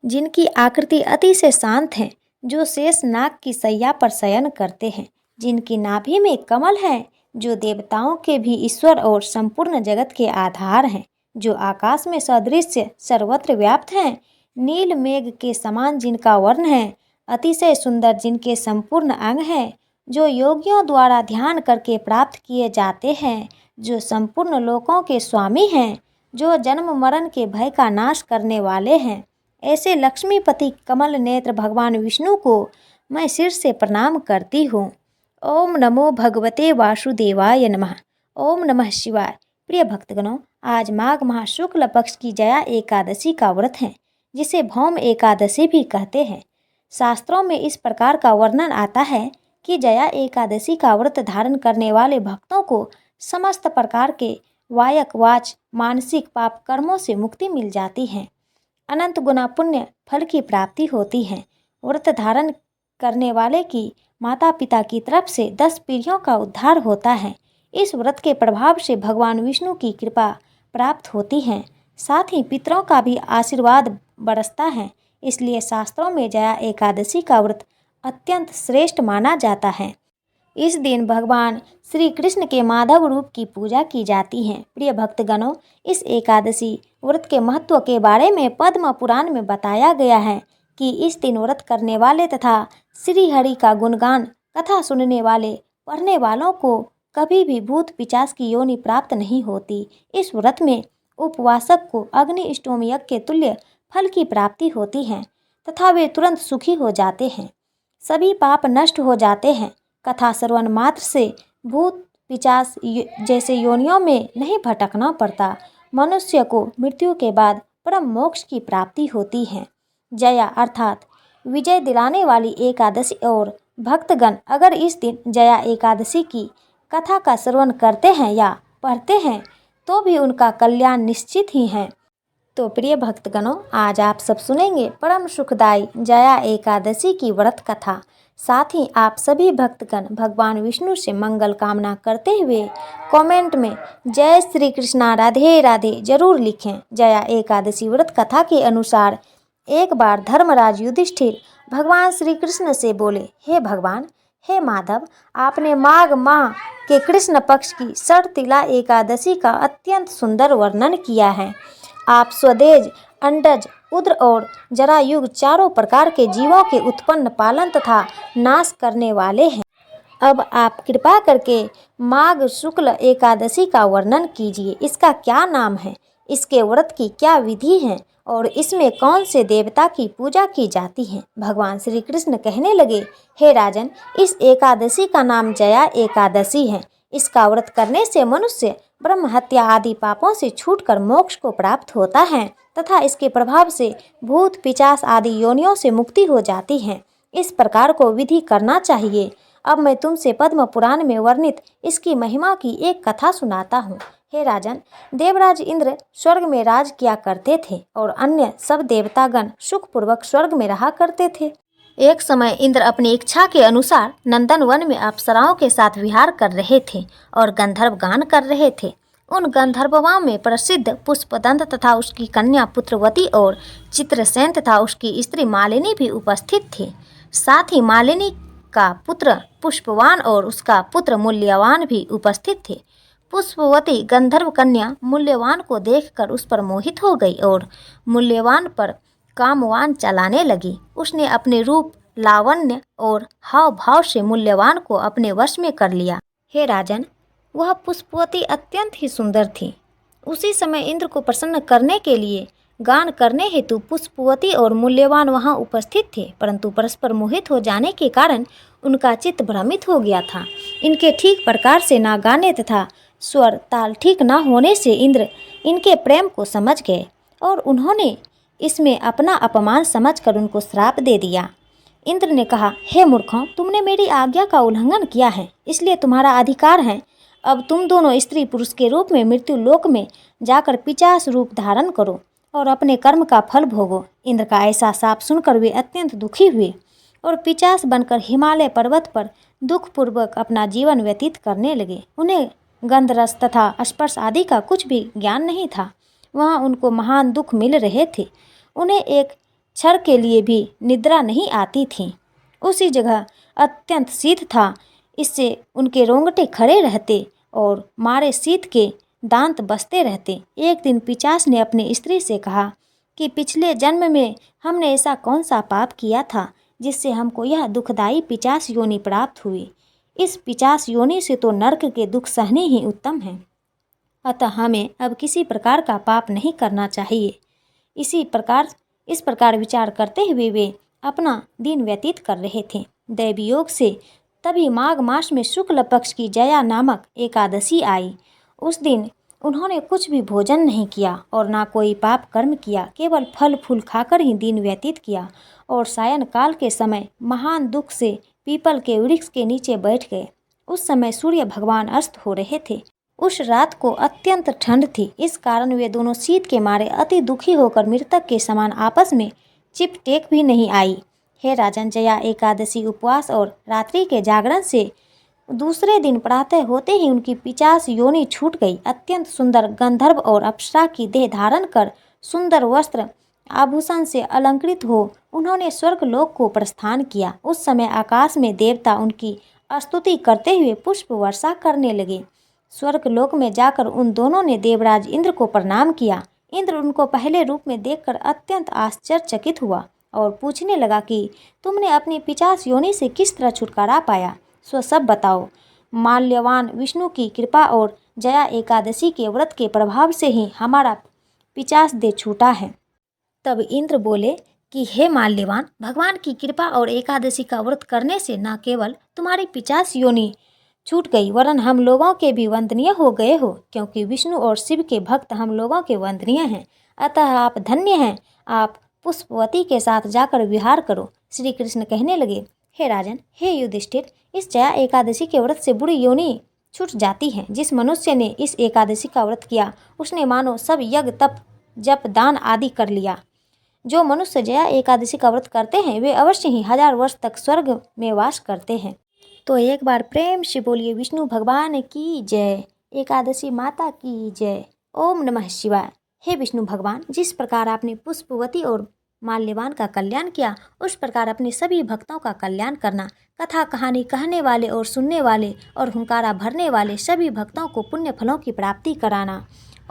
जिनकी आकृति अतिशय शांत है, जो शेष नाग की शैया पर शयन करते हैं, जिनकी नाभि में कमल है, जो देवताओं के भी ईश्वर और संपूर्ण जगत के आधार हैं, जो आकाश में सदृश्य सर्वत्र व्याप्त हैं, नील मेघ के समान जिनका वर्ण है, अतिशय सुंदर जिनके संपूर्ण अंग हैं, जो योगियों द्वारा ध्यान करके प्राप्त किए जाते हैं, जो संपूर्ण लोकों के स्वामी हैं, जो जन्म मरण के भय का नाश करने वाले हैं, ऐसे लक्ष्मीपति कमल नेत्र भगवान विष्णु को मैं सिर से प्रणाम करती हूँ। ओम नमो भगवते वासुदेवाय नमः। ओम नमः शिवाय। प्रिय भक्तगणों, आज माघ माह शुक्ल पक्ष की जया एकादशी का व्रत है, जिसे भौम एकादशी भी कहते हैं। शास्त्रों में इस प्रकार का वर्णन आता है कि जया एकादशी का व्रत धारण करने वाले भक्तों को समस्त प्रकार के वायक वाच मानसिक पाप कर्मों से मुक्ति मिल जाती है, अनंत गुना पुण्य फल की प्राप्ति होती है। व्रत धारण करने वाले की माता पिता की तरफ से 10 पीढ़ियों का उद्धार होता है। इस व्रत के प्रभाव से भगवान विष्णु की कृपा प्राप्त होती है, साथ ही पितरों का भी आशीर्वाद बरसता है। इसलिए शास्त्रों में जया एकादशी का व्रत अत्यंत श्रेष्ठ माना जाता है। इस दिन भगवान श्री कृष्ण के माधव रूप की पूजा की जाती है। प्रिय भक्तगणों, इस एकादशी व्रत के महत्व के बारे में पद्म पुराण में बताया गया है कि इस दिन व्रत करने वाले तथा श्री हरि का गुणगान कथा सुनने वाले पढ़ने वालों को कभी भी भूत पिशाच की योनि प्राप्त नहीं होती। इस व्रत में उपवासक को अग्निष्टोम यज्ञ के तुल्य फल की प्राप्ति होती है तथा वे तुरंत सुखी हो जाते हैं, सभी पाप नष्ट हो जाते हैं। कथा श्रवण मात्र से भूत पिशाच जैसे योनियों में नहीं भटकना पड़ता। मनुष्य को मृत्यु के बाद परम मोक्ष की प्राप्ति होती है। जया अर्थात विजय दिलाने वाली एकादशी, और भक्तगण अगर इस दिन जया एकादशी की कथा का श्रवण करते हैं या पढ़ते हैं तो भी उनका कल्याण निश्चित ही है। तो प्रिय भक्तगणों, आज आप सब सुनेंगे परम सुखदायी जया एकादशी की व्रत कथा। साथ ही आप सभी भक्तगण भगवान विष्णु से मंगल कामना करते हुए कमेंट में जय श्री कृष्णा राधे राधे जरूर लिखें। जया एकादशी व्रत कथा के अनुसार एक बार धर्मराज युधिष्ठिर भगवान श्री कृष्ण से बोले, हे भगवान, हे माधव, आपने माघ माह के कृष्ण पक्ष की शर्तिला एकादशी का अत्यंत सुंदर वर्णन किया है। आप स्वदेज, अंडज, उद्र और जरायुग चारों प्रकार के जीवों के उत्पन्न, पालन तथा नाश करने वाले हैं। अब आप कृपा करके माघ शुक्ल एकादशी का वर्णन कीजिए। इसका क्या नाम है, इसके व्रत की क्या विधि है और इसमें कौन से देवता की पूजा की जाती है। भगवान श्री कृष्ण कहने लगे, हे राजन, इस एकादशी का नाम जया एकादशी है। इसका व्रत करने से मनुष्य ब्रह्म हत्या आदि पापों से छूटकर मोक्ष को प्राप्त होता है तथा इसके प्रभाव से भूत पिशाच आदि योनियों से मुक्ति हो जाती है। इस प्रकार को विधि करना चाहिए। अब मैं तुमसे पद्म पुराण में वर्णित इसकी महिमा की एक कथा सुनाता हूँ। हे राजन, देवराज इंद्र स्वर्ग में राज किया करते थे और अन्य सब देवतागण सुखपूर्वक स्वर्ग में रहा करते थे। एक समय इंद्र अपनी इच्छा के अनुसार नंदन वन में अप्सराओं के साथ विहार कर रहे थे और गंधर्व गान कर रहे थे। उन गंधर्वों में प्रसिद्ध पुष्पदंत तथा उसकी कन्या पुत्रवती और चित्रसेन तथा उसकी स्त्री मालिनी भी उपस्थित थे। साथ ही मालिनी का पुत्र पुष्पवान और उसका पुत्र मूल्यवान भी उपस्थित थे। पुष्पवती गंधर्व कन्या मूल्यवान को देखकर उस पर मोहित हो गई और मूल्यवान पर कामवान चलाने लगी। उसने अपने रूप, लावण्य और हाव भाव से मूल्यवान को अपने वश में कर लिया। हे राजन, वह पुष्पवती अत्यंत ही सुंदर थी। उसी समय इंद्र को प्रसन्न करने के लिए गान करने हेतु पुष्पवती और मूल्यवान वहां उपस्थित थे, परंतु परस्पर मोहित हो जाने के कारण उनका चित्त भ्रमित हो गया था। इनके ठीक प्रकार से ना गाने तथा स्वर ताल ठीक ना होने से इंद्र इनके प्रेम को समझ गए और उन्होंने इसमें अपना अपमान समझकर उनको श्राप दे दिया। इंद्र ने कहा, हे मूर्खों, तुमने मेरी आज्ञा का उल्लंघन किया है, इसलिए तुम्हारा अधिकार है। अब तुम दोनों स्त्री पुरुष के रूप में मृत्यु लोक में जाकर पिशाच रूप धारण करो और अपने कर्म का फल भोगो। इंद्र का ऐसा शाप सुनकर वे अत्यंत दुखी हुए और पिशाच बनकर हिमालय पर्वत पर दुखपूर्वक अपना जीवन व्यतीत करने लगे। उन्हें गंधरस तथा स्पर्श आदि का कुछ भी ज्ञान नहीं था। वहाँ उनको महान दुख मिल रहे थे। उन्हें एक क्षण के लिए भी निद्रा नहीं आती थी। उसी जगह अत्यंत शीत था, इससे उनके रोंगटे खड़े रहते और मारे शीत के दांत बसते रहते। एक दिन पिशाच ने अपनी स्त्री से कहा कि पिछले जन्म में हमने ऐसा कौन सा पाप किया था जिससे हमको यह दुखदायी पिशाच योनि प्राप्त हुई। इस पिशाच योनि से तो नरक के दुख सहने ही उत्तम है, अतः हमें अब किसी प्रकार का पाप नहीं करना चाहिए। इस प्रकार विचार करते हुए वे अपना दिन व्यतीत कर रहे थे। दैवी योग से तभी माघ मास में शुक्ल पक्ष की जया नामक एकादशी आई। उस दिन उन्होंने कुछ भी भोजन नहीं किया और ना कोई पाप कर्म किया, केवल फल फूल खाकर ही दिन व्यतीत किया और सायं काल के समय महान दुख से पीपल के वृक्ष के नीचे बैठ गए। उस समय सूर्य भगवान अस्त हो रहे थे। उस रात को अत्यंत ठंड थी, इस कारण वे दोनों शीत के मारे अति दुखी होकर मृतक के समान आपस में चिपटेक भी नहीं आई। हे राजन, जया एकादशी उपवास और रात्रि के जागरण से दूसरे दिन प्रातः होते ही उनकी पिशाच योनि छूट गई। अत्यंत सुंदर गंधर्व और अप्सरा की देह धारण कर सुंदर वस्त्र आभूषण से अलंकृत हो उन्होंने स्वर्ग लोक को प्रस्थान किया। उस समय आकाश में देवता उनकी स्तुति करते हुए पुष्प वर्षा करने लगे। स्वर्ग लोक में जाकर उन दोनों ने देवराज इंद्र को प्रणाम किया। इंद्र उनको पहले रूप में देखकर अत्यंत आश्चर्यचकित हुआ और पूछने लगा कि तुमने अपनी पिशाच योनि से किस तरह छुटकारा पाया, सो सब बताओ। माल्यवान विष्णु की कृपा और जया एकादशी के व्रत के प्रभाव से ही हमारा पिशाच देह छूटा है। तब इंद्र बोले कि हे माल्यवान, भगवान की कृपा और एकादशी का व्रत करने से न केवल तुम्हारी पिशाच योनि छूट गई वरन हम लोगों के भी वंदनीय हो गए हो, क्योंकि विष्णु और शिव के भक्त हम लोगों के वंदनीय हैं। अतः आप धन्य हैं, आप पुष्पवती के साथ जाकर विहार करो। श्री कृष्ण कहने लगे, हे राजन, हे युधिष्ठिर, इस जया एकादशी के व्रत से बुरी योनि छूट जाती है। जिस मनुष्य ने इस एकादशी का व्रत किया उसने मानो सब यज्ञ तप जप दान आदि कर लिया। जो मनुष्य जया एकादशी का व्रत करते हैं वे अवश्य ही 1000 वर्ष तक स्वर्ग में वास करते हैं। तो एक बार प्रेम से बोलिए विष्णु भगवान की जय, एकादशी माता की जय। ओम नमः शिवाय। हे विष्णु भगवान, जिस प्रकार आपने पुष्पवती और माल्यवान का कल्याण किया उस प्रकार अपने सभी भक्तों का कल्याण करना। कथा कहानी कहने वाले और सुनने वाले और हुंकारा भरने वाले सभी भक्तों को पुण्य फलों की प्राप्ति कराना।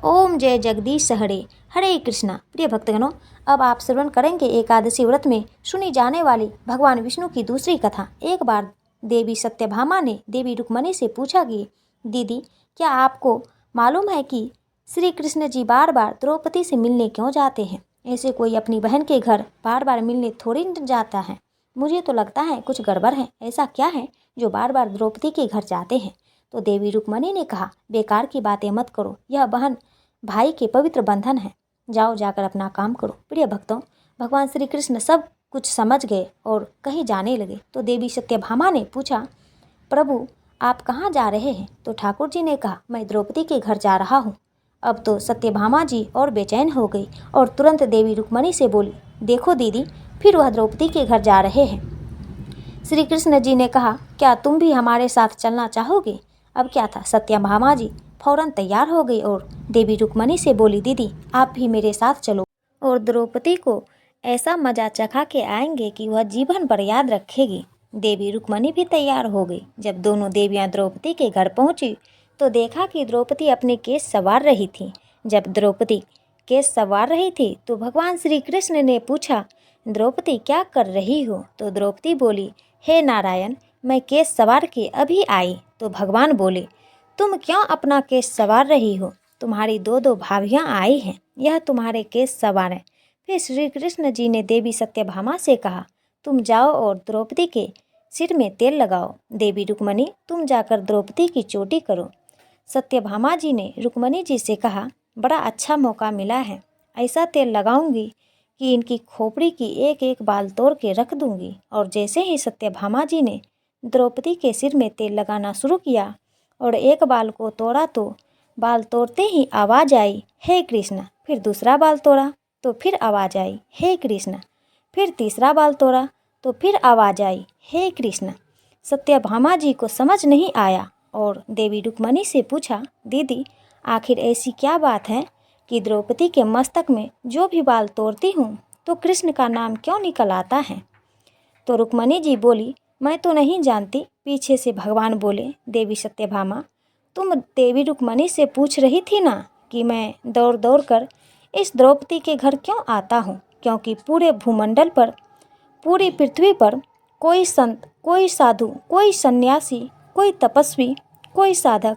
ओम जय जगदीश हरे। हरे कृष्णा। प्रिय भक्तगणों, अब आप श्रवण करेंगे एकादशी व्रत में सुनी जाने वाली भगवान विष्णु की दूसरी कथा। एक बार देवी सत्यभामा ने देवी रुक्मणी से पूछा कि दीदी, क्या आपको मालूम है कि श्री कृष्ण जी बार बार द्रौपदी से मिलने क्यों जाते हैं? ऐसे कोई अपनी बहन के घर बार बार मिलने थोड़ी जाता है। मुझे तो लगता है कुछ गड़बड़ है। ऐसा क्या है जो बार बार द्रौपदी के घर जाते हैं? तो देवी रुक्मणी ने कहा, बेकार की बातें मत करो, यह बहन भाई के पवित्र बंधन है। जाओ जाकर अपना काम करो। प्रिय भक्तों, भगवान श्री कृष्ण सब कुछ समझ गए और कहीं जाने लगे। तो देवी सत्यभामा ने पूछा, प्रभु आप कहाँ जा रहे हैं? तो ठाकुर जी ने कहा, मैं द्रौपदी के घर जा रहा हूँ। अब तो सत्यभामा जी और बेचैन हो गई और तुरंत देवी रुक्मणी से बोली, देखो दीदी, फिर वह द्रौपदी के घर जा रहे हैं। श्री कृष्ण जी ने कहा, क्या तुम भी हमारे साथ चलना चाहोगे? अब क्या था, सत्यभामा जी फौरन तैयार हो गई और देवी रुक्मणी से बोली, दीदी आप भी मेरे साथ चलो और द्रौपदी को ऐसा मजा चखा के आएंगे कि वह जीवन भर याद रखेगी। देवी रुक्मणी भी तैयार हो गई। जब दोनों देवियां द्रौपदी के घर पहुंची तो देखा कि द्रौपदी अपने केश संवार रही थी। जब द्रौपदी केश संवार रही थी तो भगवान श्री कृष्ण ने पूछा, द्रौपदी क्या कर रही हो? तो द्रौपदी बोली, हे नारायण, मैं केश संवार के अभी आई। तो भगवान बोले, तुम क्यों अपना केश संवार रही हो? तुम्हारी दो भाभियाँ आई हैं, यह तुम्हारे केश संवारें। फिर श्री कृष्ण जी ने देवी सत्यभामा से कहा, तुम जाओ और द्रौपदी के सिर में तेल लगाओ। देवी रुक्मणी, तुम जाकर द्रौपदी की चोटी करो। सत्यभामा जी ने रुक्मणी जी से कहा, बड़ा अच्छा मौका मिला है, ऐसा तेल लगाऊंगी कि इनकी खोपड़ी की एक एक बाल तोड़ के रख दूंगी। और जैसे ही सत्यभामा जी ने द्रौपदी के सिर में तेल लगाना शुरू किया और एक बाल को तोड़ा तो बाल तोड़ते ही आवाज़ आई, हे कृष्ण। फिर दूसरा बाल तोड़ा तो फिर आवाज़ आई, हे कृष्ण। फिर तीसरा बाल तोड़ा तो फिर आवाज़ आई, हे कृष्ण। सत्यभामा जी को समझ नहीं आया और देवी रुक्मणी से पूछा, दीदी आखिर ऐसी क्या बात है कि द्रौपदी के मस्तक में जो भी बाल तोड़ती हूँ तो कृष्ण का नाम क्यों निकल आता है? तो रुक्मणी जी बोली, मैं तो नहीं जानती। पीछे से भगवान बोले, देवी सत्यभामा, तुम देवी रुक्मणी से पूछ रही थी ना कि मैं दौड़ दौड़ कर इस द्रौपदी के घर क्यों आता हूँ? क्योंकि पूरे भूमंडल पर, पूरी पृथ्वी पर कोई संत, कोई साधु, कोई सन्यासी, कोई तपस्वी, कोई साधक,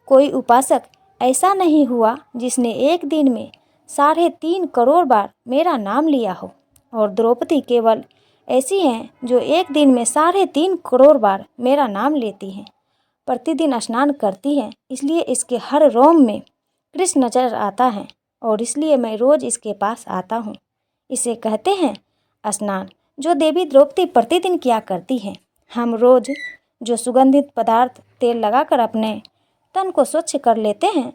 कोई उपासक ऐसा नहीं हुआ जिसने एक दिन में 3.5 करोड़ बार मेरा नाम लिया हो। और द्रौपदी केवल ऐसी हैं जो एक दिन में 3.5 करोड़ बार मेरा नाम लेती हैं। प्रतिदिन स्नान करती हैं, इसलिए इसके हर रोम में कृष्ण नजर आता है और इसलिए मैं रोज इसके पास आता हूँ। इसे कहते हैं स्नान, जो देवी द्रौपदी प्रतिदिन किया करती हैं। हम रोज जो सुगंधित पदार्थ तेल लगाकर अपने तन को स्वच्छ कर लेते हैं,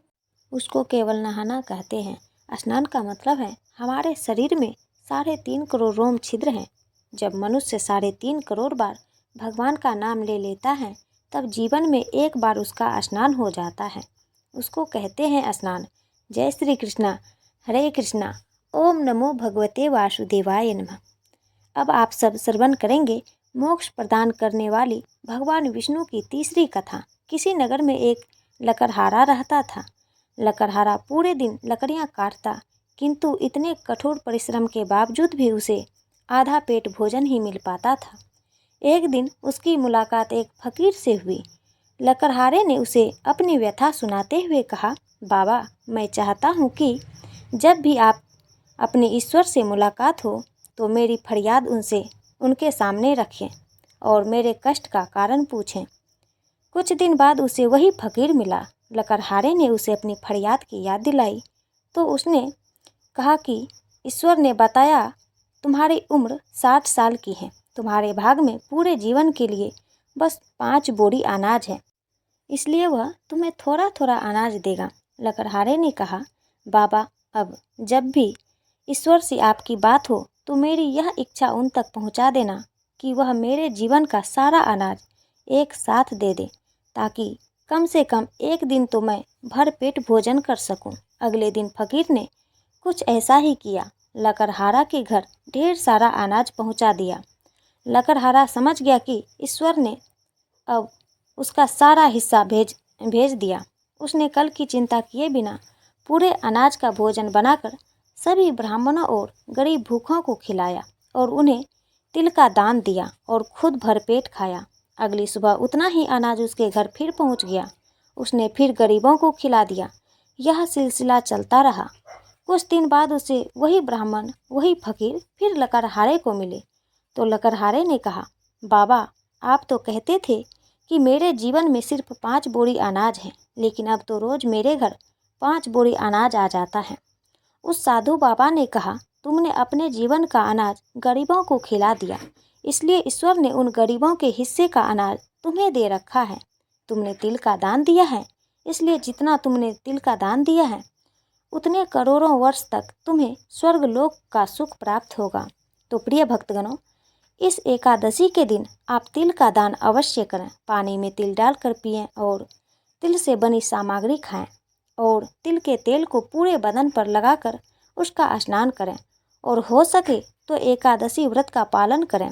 उसको केवल नहाना कहते हैं। स्नान का मतलब है हमारे शरीर में 3.5 करोड़ रोम छिद्र हैं। जब मनुष्य 3.5 करोड़ बार भगवान का नाम ले लेता है, तब जीवन में एक बार उसका स्नान हो जाता है। उसको कहते हैं स्नान। जय श्री कृष्णा, हरे कृष्णा, ओम नमो भगवते वासुदेवाय नमः। अब आप सब श्रवण करेंगे मोक्ष प्रदान करने वाली भगवान विष्णु की तीसरी कथा। किसी नगर में एक लकड़हारा रहता था। लकड़हारा पूरे दिन लकड़ियाँ काटता, किंतु इतने कठोर परिश्रम के बावजूद भी उसे आधा पेट भोजन ही मिल पाता था। एक दिन उसकी मुलाकात एक फकीर से हुई। लकड़हारे ने उसे अपनी व्यथा सुनाते हुए कहा, बाबा, मैं चाहता हूँ कि जब भी आप अपने ईश्वर से मुलाकात हो तो मेरी फरियाद उनके सामने रखें और मेरे कष्ट का कारण पूछें। कुछ दिन बाद उसे वही फकीर मिला। लकड़हारे ने उसे अपनी फरियाद की याद दिलाई तो उसने कहा कि ईश्वर ने बताया, तुम्हारी उम्र 60 साल की है, तुम्हारे भाग में पूरे जीवन के लिए बस 5 बोरी अनाज है, इसलिए वह तुम्हें थोड़ा थोड़ा अनाज देगा। लकड़हारे ने कहा, बाबा, अब जब भी ईश्वर से आपकी बात हो तो मेरी यह इच्छा उन तक पहुंचा देना कि वह मेरे जीवन का सारा अनाज एक साथ दे दे, ताकि कम से कम एक दिन तो मैं भर पेट भोजन कर सकूं। अगले दिन फकीर ने कुछ ऐसा ही किया। लकड़हारा के घर ढेर सारा अनाज पहुंचा दिया। लकड़हारा समझ गया कि ईश्वर ने अब उसका सारा हिस्सा भेज दिया। उसने कल की चिंता किए बिना पूरे अनाज का भोजन बनाकर सभी ब्राह्मणों और गरीब भूखों को खिलाया और उन्हें तिल का दान दिया और खुद भरपेट खाया। अगली सुबह उतना ही अनाज उसके घर फिर पहुंच गया। उसने फिर गरीबों को खिला दिया। यह सिलसिला चलता रहा। कुछ दिन बाद उसे वही ब्राह्मण, वही फकीर फिर लकड़हारे को मिले तो लकड़हारे ने कहा, बाबा, आप तो कहते थे कि मेरे जीवन में सिर्फ 5 बोरी अनाज है, लेकिन अब तो रोज मेरे घर 5 बोरी अनाज आ जाता है। उस साधु बाबा ने कहा, तुमने अपने जीवन का अनाज गरीबों को खिला दिया, इसलिए ईश्वर ने उन गरीबों के हिस्से का अनाज तुम्हें दे रखा है। तुमने तिल का दान दिया है, इसलिए जितना तुमने तिल का दान दिया है उतने करोड़ों वर्ष तक तुम्हें स्वर्ग लोक का सुख प्राप्त होगा। तो प्रिय भक्तगणों, इस एकादशी के दिन आप तिल का दान अवश्य करें। पानी में तिल डालकर पिएं और तिल से बनी सामग्री खाएं और तिल के तेल को पूरे बदन पर लगाकर उसका स्नान करें और हो सके तो एकादशी व्रत का पालन करें।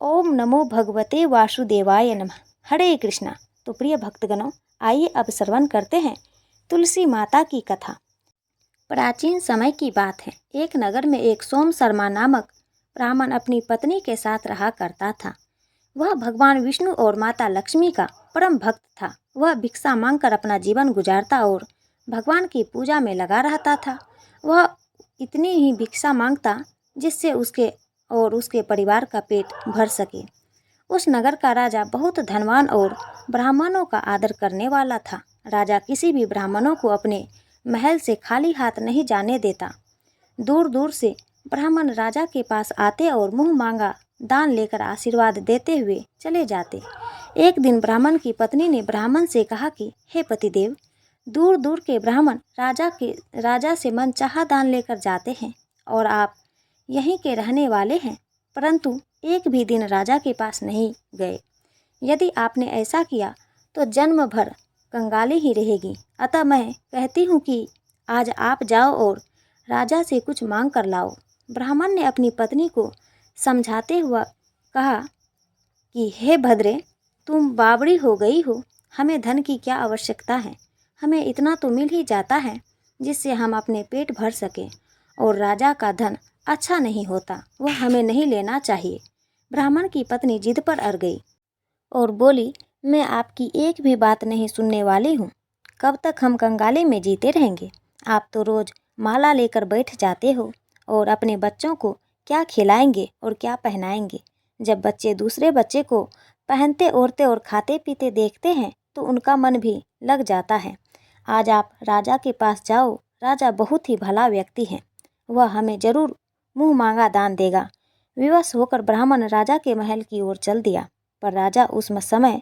ओम नमो भगवते वासुदेवाय नमः। हरे कृष्णा। तो प्रिय भक्तगणों, आइए अब श्रवण करते हैं तुलसी माता की कथा। प्राचीन समय की बात है। एक नगर में एक सोम शर्मा नामक ब्राह्मण अपनी पत्नी के साथ रहा करता था। वह भगवान विष्णु और माता लक्ष्मी का परम भक्त था। वह भिक्षा मांगकर अपना जीवन गुजारता और भगवान की पूजा में लगा रहता था। वह इतनी ही भिक्षा मांगता जिससे उसके और उसके परिवार का पेट भर सके। उस नगर का राजा बहुत धनवान और ब्राह्मणों का आदर करने वाला था। राजा किसी भी ब्राह्मणों को अपने महल से खाली हाथ नहीं जाने देता। दूर दूर से ब्राह्मण राजा के पास आते और मुंह मांगा दान लेकर आशीर्वाद देते हुए चले जाते। एक दिन ब्राह्मण की पत्नी ने ब्राह्मण से कहा कि हे पतिदेव, दूर दूर के ब्राह्मण राजा से मनचाहा दान लेकर जाते हैं और आप यहीं के रहने वाले हैं, परंतु एक भी दिन राजा के पास नहीं गए। यदि आपने ऐसा किया तो जन्म भर कंगाली ही रहेगी। अतः मैं कहती हूँ कि आज आप जाओ और राजा से कुछ मांग कर लाओ। ब्राह्मण ने अपनी पत्नी को समझाते हुआ कहा कि हे भद्रे, तुम बावड़ी हो गई हो, हमें धन की क्या आवश्यकता है, हमें इतना तो मिल ही जाता है जिससे हम अपने पेट भर सकें, और राजा का धन अच्छा नहीं होता, वह हमें नहीं लेना चाहिए। ब्राह्मण की पत्नी जिद पर अड़ गई और बोली, मैं आपकी एक भी बात नहीं सुनने वाली हूँ। कब तक हम कंगाली में जीते रहेंगे? आप तो रोज़ माला लेकर बैठ जाते हो, और अपने बच्चों को क्या खिलाएंगे और क्या पहनाएंगे? जब बच्चे दूसरे बच्चे को पहनते ओढ़ते और खाते पीते देखते हैं तो उनका मन भी लग जाता है। आज आप राजा के पास जाओ, राजा बहुत ही भला व्यक्ति है, वह हमें जरूर मुँह मांगा दान देगा। विवश होकर ब्राह्मण राजा के महल की ओर चल दिया, पर राजा उस समय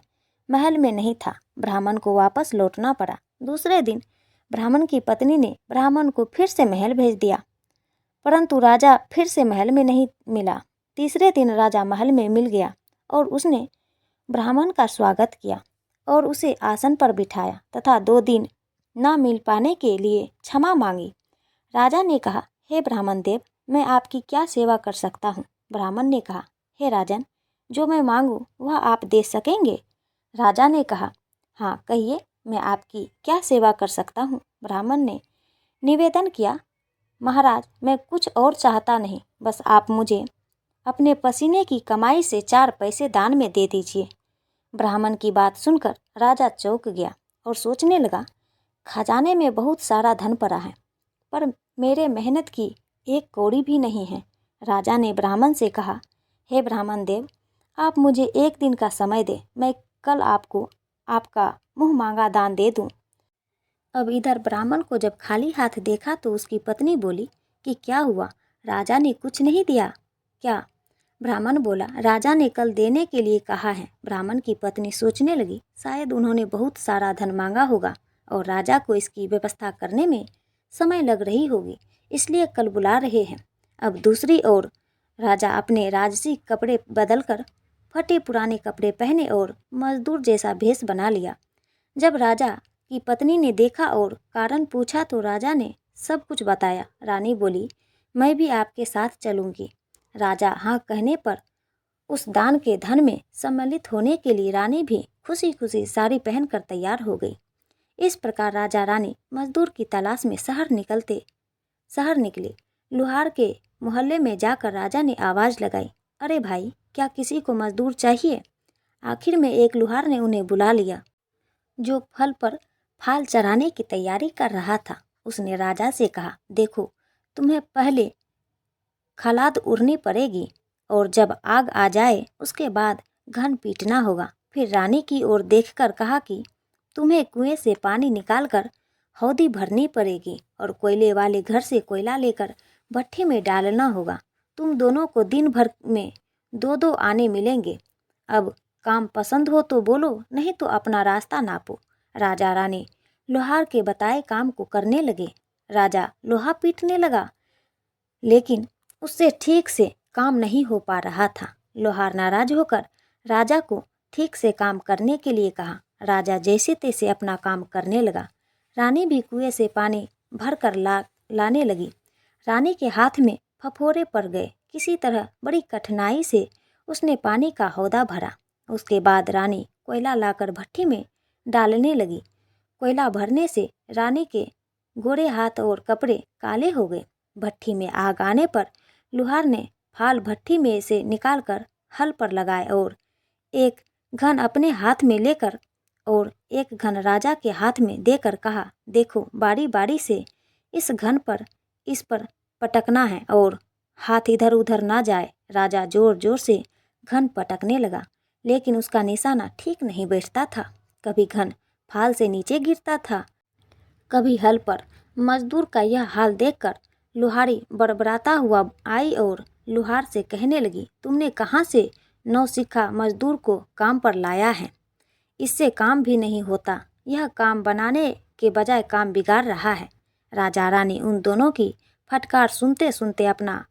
महल में नहीं था। ब्राह्मण को वापस लौटना पड़ा। दूसरे दिन ब्राह्मण की पत्नी ने ब्राह्मण को फिर से महल भेज दिया, परंतु राजा फिर से महल में नहीं मिला। तीसरे दिन राजा महल में मिल गया और उसने ब्राह्मण का स्वागत किया और उसे आसन पर बिठाया तथा 2 दिन ना मिल पाने के लिए क्षमा मांगी। राजा ने कहा, हे ब्राह्मण देव, मैं आपकी क्या सेवा कर सकता हूँ? ब्राह्मण ने कहा, हे राजन, जो मैं मांगूँ वह आप दे सकेंगे? राजा ने कहा, हाँ कहिए, मैं आपकी क्या सेवा कर सकता हूँ? ब्राह्मण ने निवेदन किया, महाराज, मैं कुछ और चाहता नहीं, बस आप मुझे अपने पसीने की कमाई से 4 पैसे दान में दे दीजिए। ब्राह्मण की बात सुनकर राजा चौंक गया और सोचने लगा, खजाने में बहुत सारा धन पड़ा है, पर मेरे मेहनत की 1 कौड़ी भी नहीं है। राजा ने ब्राह्मण से कहा, हे ब्राह्मण देव, आप मुझे 1 दिन का समय दें, मैं कल आपको आपका मुँह मांगा दान दे दूँ। अब इधर ब्राह्मण को जब खाली हाथ देखा तो उसकी पत्नी बोली कि क्या हुआ, राजा ने कुछ नहीं दिया क्या? ब्राह्मण बोला, राजा ने कल देने के लिए कहा है। ब्राह्मण की पत्नी सोचने लगी, शायद उन्होंने बहुत सारा धन मांगा होगा और राजा को इसकी व्यवस्था करने में समय लग रही होगी, इसलिए कल बुला रहे हैं। अब दूसरी ओर राजा अपने राजसी कपड़े बदलकर फटे पुराने कपड़े पहने और मजदूर जैसा भेष बना लिया। जब राजा की पत्नी ने देखा और कारण पूछा तो राजा ने सब कुछ बताया। रानी बोली, मैं भी आपके साथ चलूंगी। राजा हाँ कहने पर उस दान के धन में सम्मिलित होने के लिए रानी भी खुशी खुशी साड़ी पहनकर तैयार हो गई। इस प्रकार राजा रानी मजदूर की तलाश में शहर निकले। लुहार के मोहल्ले में जाकर राजा ने आवाज़ लगाई, अरे भाई, क्या किसी को मजदूर चाहिए? आखिर में एक लुहार ने उन्हें बुला लिया, जो फल पर फाल चढ़ाने की तैयारी कर रहा था। उसने राजा से कहा, देखो, तुम्हें पहले खलाद उड़नी पड़ेगी और जब आग आ जाए उसके बाद घन पीटना होगा। फिर रानी की ओर देखकर कहा कि तुम्हें कुएं से पानी निकालकर हौदी भरनी पड़ेगी और कोयले वाले घर से कोयला लेकर भट्ठी में डालना होगा। तुम दोनों को दिन भर में 2-2 आने मिलेंगे। अब काम पसंद हो तो बोलो, नहीं तो अपना रास्ता नापो। राजा रानी लोहार के बताए काम को करने लगे। राजा लोहा पीटने लगा, लेकिन उससे ठीक से काम नहीं हो पा रहा था। लोहार नाराज होकर राजा को ठीक से काम करने के लिए कहा। राजा जैसे तैसे अपना काम करने लगा। रानी भी कुएं से पानी भर कर लाने लगी। रानी के हाथ में फफोरे पड़ गए। किसी तरह बड़ी कठिनाई से उसने पानी का हौदा भरा। उसके बाद रानी कोयला लाकर भट्ठी में डालने लगी। कोयला भरने से रानी के गोरे हाथ और कपड़े काले हो गए। भट्ठी में आग आने पर लुहार ने फाल भट्टी में से निकालकर हल पर लगाए और एक घन अपने हाथ में लेकर और एक घन राजा के हाथ में देकर कहा, देखो, बारी बारी से इस पर पटकना है और हाथ इधर उधर ना जाए। राजा जोर जोर से घन पटकने लगा, लेकिन उसका निशाना ठीक नहीं बैठता था। कभी घन फाल से नीचे गिरता था, कभी हल पर। मजदूर का यह हाल देखकर लुहारी बड़बड़ाता हुआ आई और लुहार से कहने लगी, तुमने कहाँ से नौसिखा मजदूर को काम पर लाया है? इससे काम भी नहीं होता, यह काम बनाने के बजाय काम बिगाड़ रहा है। राजा रानी उन दोनों की फटकार सुनते सुनते अपना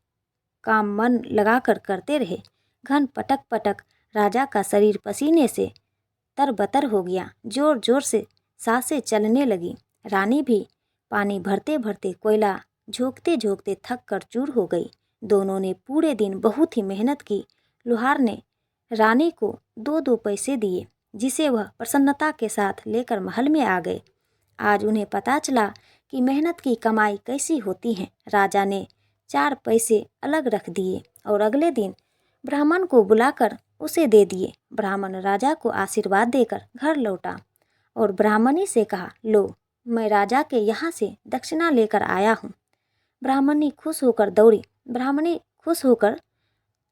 काम मन लगाकर करते रहे। घन पटक पटक राजा का शरीर पसीने से तरबतर हो गया। जोर जोर से सांसें चलने लगी। रानी भी पानी भरते भरते कोयला झोंकते झोंकते थक कर चूर हो गई। दोनों ने पूरे दिन बहुत ही मेहनत की। लोहार ने रानी को 2-2 पैसे दिए, जिसे वह प्रसन्नता के साथ लेकर महल में आ गए। आज उन्हें पता चला कि मेहनत की कमाई कैसी होती है। राजा ने 4 पैसे अलग रख दिए और अगले दिन ब्राह्मण को बुलाकर उसे दे दिए। ब्राह्मण राजा को आशीर्वाद देकर घर लौटा और ब्राह्मणी से कहा, लो, मैं राजा के यहाँ से दक्षिणा लेकर आया हूँ। ब्राह्मणी खुश होकर दौड़ी। ब्राह्मणी खुश होकर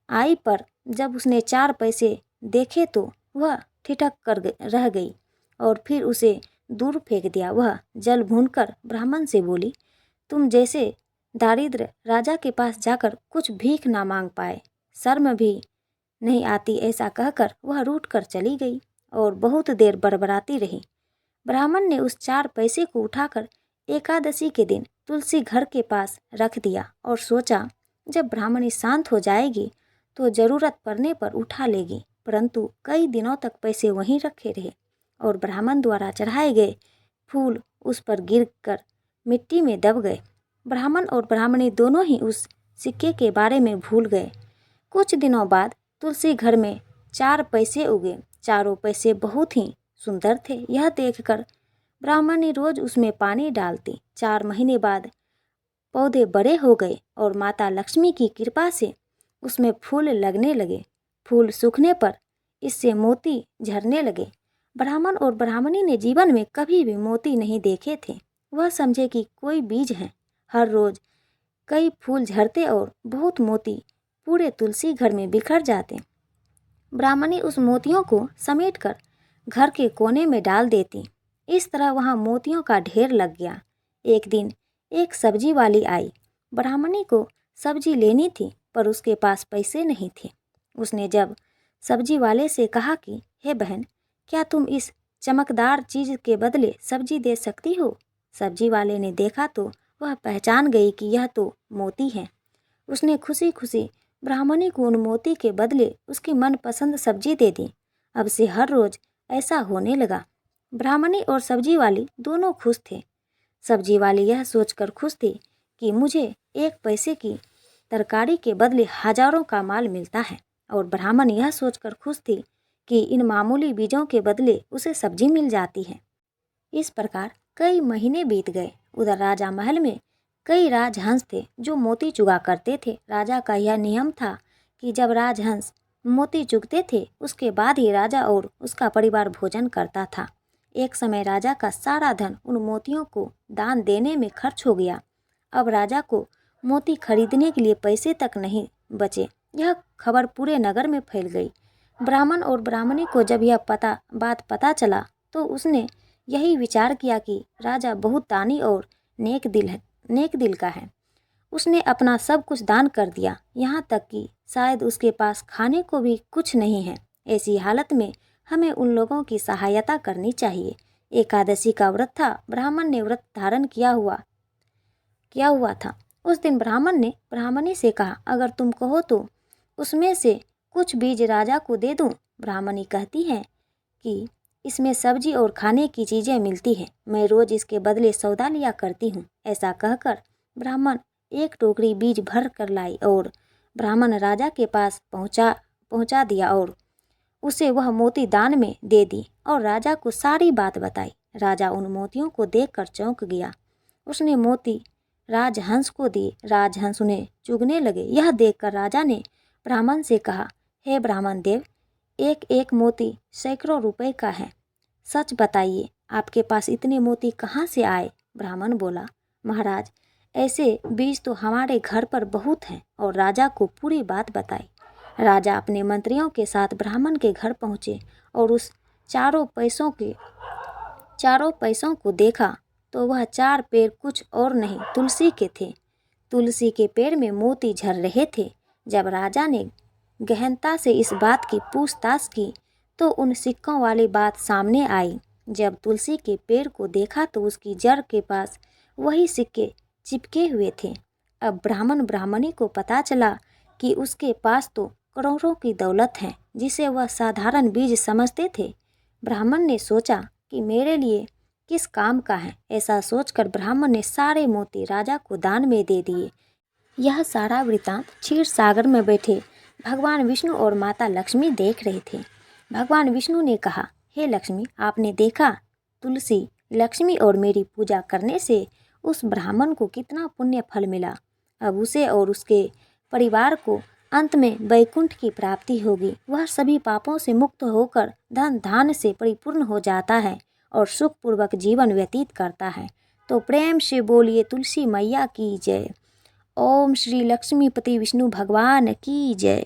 आई, पर जब उसने 4 पैसे देखे तो वह ठिठक कर रह गई और फिर उसे दूर फेंक दिया। वह जल भूनकर ब्राह्मण से बोली, तुम जैसे दारिद्र राजा के पास जाकर कुछ भीख ना मांग पाए, शर्म भी नहीं आती। ऐसा कहकर वह रूठ कर चली गई और बहुत देर बड़बड़ाती रही। ब्राह्मण ने उस 4 पैसे को उठाकर एकादशी के दिन तुलसी घर के पास रख दिया और सोचा, जब ब्राह्मणी शांत हो जाएगी तो ज़रूरत पड़ने पर उठा लेगी। परंतु कई दिनों तक पैसे वहीं रखे रहे और ब्राह्मण द्वारा चढ़ाए गए फूल उस पर गिरकर मिट्टी में दब गए। ब्राह्मण और ब्राह्मणी दोनों ही उस सिक्के के बारे में भूल गए। कुछ दिनों बाद तुलसी घर में 4 पैसे उगे। चारों पैसे बहुत ही सुंदर थे। यह देखकर ब्राह्मणी रोज उसमें पानी डालती। 4 महीने बाद पौधे बड़े हो गए और माता लक्ष्मी की कृपा से उसमें फूल लगने लगे। फूल सूखने पर इससे मोती झरने लगे। ब्राह्मण और ब्राह्मणी ने जीवन में कभी भी मोती नहीं देखे थे। वह समझे कि कोई बीज है। हर रोज कई फूल झरते और बहुत मोती पूरे तुलसी घर में बिखर जाते। ब्राह्मणी उस मोतियों को समेटकर घर के कोने में डाल देती। इस तरह वहाँ मोतियों का ढेर लग गया। एक दिन एक सब्जी वाली आई। ब्राह्मणी को सब्जी लेनी थी, पर उसके पास पैसे नहीं थे। उसने जब सब्जी वाले से कहा कि हे बहन, क्या तुम इस चमकदार चीज़ के बदले सब्जी दे सकती हो? सब्जी वाले ने देखा तो वह पहचान गई कि यह तो मोती है। उसने खुशी खुशी ब्राह्मणी को उन मोती के बदले उसकी मनपसंद सब्जी दे दी। अब से हर रोज ऐसा होने लगा। ब्राह्मणी और सब्जी वाली दोनों खुश थे। सब्जी वाली यह सोचकर खुश थी कि मुझे 1 पैसे की तरकारी के बदले हजारों का माल मिलता है, और ब्राह्मण यह सोचकर खुश थी कि इन मामूली बीजों के बदले उसे सब्जी मिल जाती है। इस प्रकार कई महीने बीत गए। उधर राजा महल में कई राजहंस थे जो मोती चुगा करते थे। राजा का यह नियम था कि जब राजहंस मोती चुगते थे उसके बाद ही राजा और उसका परिवार भोजन करता था। एक समय राजा का सारा धन उन मोतियों को दान देने में खर्च हो गया। अब राजा को मोती खरीदने के लिए पैसे तक नहीं बचे। यह खबर पूरे नगर में फैल गई। ब्राह्मण और ब्राह्मणी को जब यह बात पता चला तो उसने यही विचार किया कि राजा बहुत दानी और नेक दिल का है। उसने अपना सब कुछ दान कर दिया, यहाँ तक कि शायद उसके पास खाने को भी कुछ नहीं है। ऐसी हालत में हमें उन लोगों की सहायता करनी चाहिए। एकादशी का व्रत था। ब्राह्मण ने व्रत धारण किया हुआ था। उस दिन ब्राह्मण ने ब्राह्मणी से कहा, अगर तुम कहो तो उसमें से कुछ बीज राजा को दे दूं। ब्राह्मणी कहती है कि इसमें सब्जी और खाने की चीज़ें मिलती हैं, मैं रोज इसके बदले सौदा लिया करती हूँ। ऐसा कहकर ब्राह्मण एक टोकरी बीज भर कर लाई और ब्राह्मण राजा के पास पहुँचा दिया और उसे वह मोती दान में दे दी और राजा को सारी बात बताई। राजा उन मोतियों को देखकर चौंक गया। उसने मोती राजहंस को दिए। राजहंस उन्हें चुगने लगे। यह देखकर राजा ने ब्राह्मण से कहा, हे ब्राह्मण देव, एक एक मोती सैकड़ों रुपए का है। सच बताइए, आपके पास इतने मोती कहाँ से आए? ब्राह्मण बोला, महाराज, ऐसे बीज तो हमारे घर पर बहुत हैं। और राजा को पूरी बात बताई। राजा अपने मंत्रियों के साथ ब्राह्मण के घर पहुँचे और उस चारों पैसों को देखा तो वह 4 पेड़ कुछ और नहीं तुलसी के थे। तुलसी के पेड़ में मोती झर रहे थे। जब राजा ने गहनता से इस बात की पूछताछ की तो उन सिक्कों वाली बात सामने आई। जब तुलसी के पेड़ को देखा तो उसकी जड़ के पास वही सिक्के चिपके हुए थे। अब ब्राह्मण ब्राह्मणी को पता चला कि उसके पास तो करोड़ों की दौलत है, जिसे वह साधारण बीज समझते थे। ब्राह्मण ने सोचा कि मेरे लिए किस काम का है। ऐसा सोचकर ब्राह्मण ने सारे मोती राजा को दान में दे दिए। यह सारा वृतांत क्षीर सागर में बैठे भगवान विष्णु और माता लक्ष्मी देख रहे थे। भगवान विष्णु ने कहा, हे लक्ष्मी, आपने देखा तुलसी, लक्ष्मी और मेरी पूजा करने से उस ब्राह्मण को कितना पुण्य फल मिला। अब उसे और उसके परिवार को अंत में वैकुंठ की प्राप्ति होगी। वह सभी पापों से मुक्त होकर धन धान्य से परिपूर्ण हो जाता है और सुखपूर्वक जीवन व्यतीत करता है। तो प्रेम से बोलिए तुलसी मैया की जय। ओम श्री लक्ष्मीपति विष्णु भगवान की जय।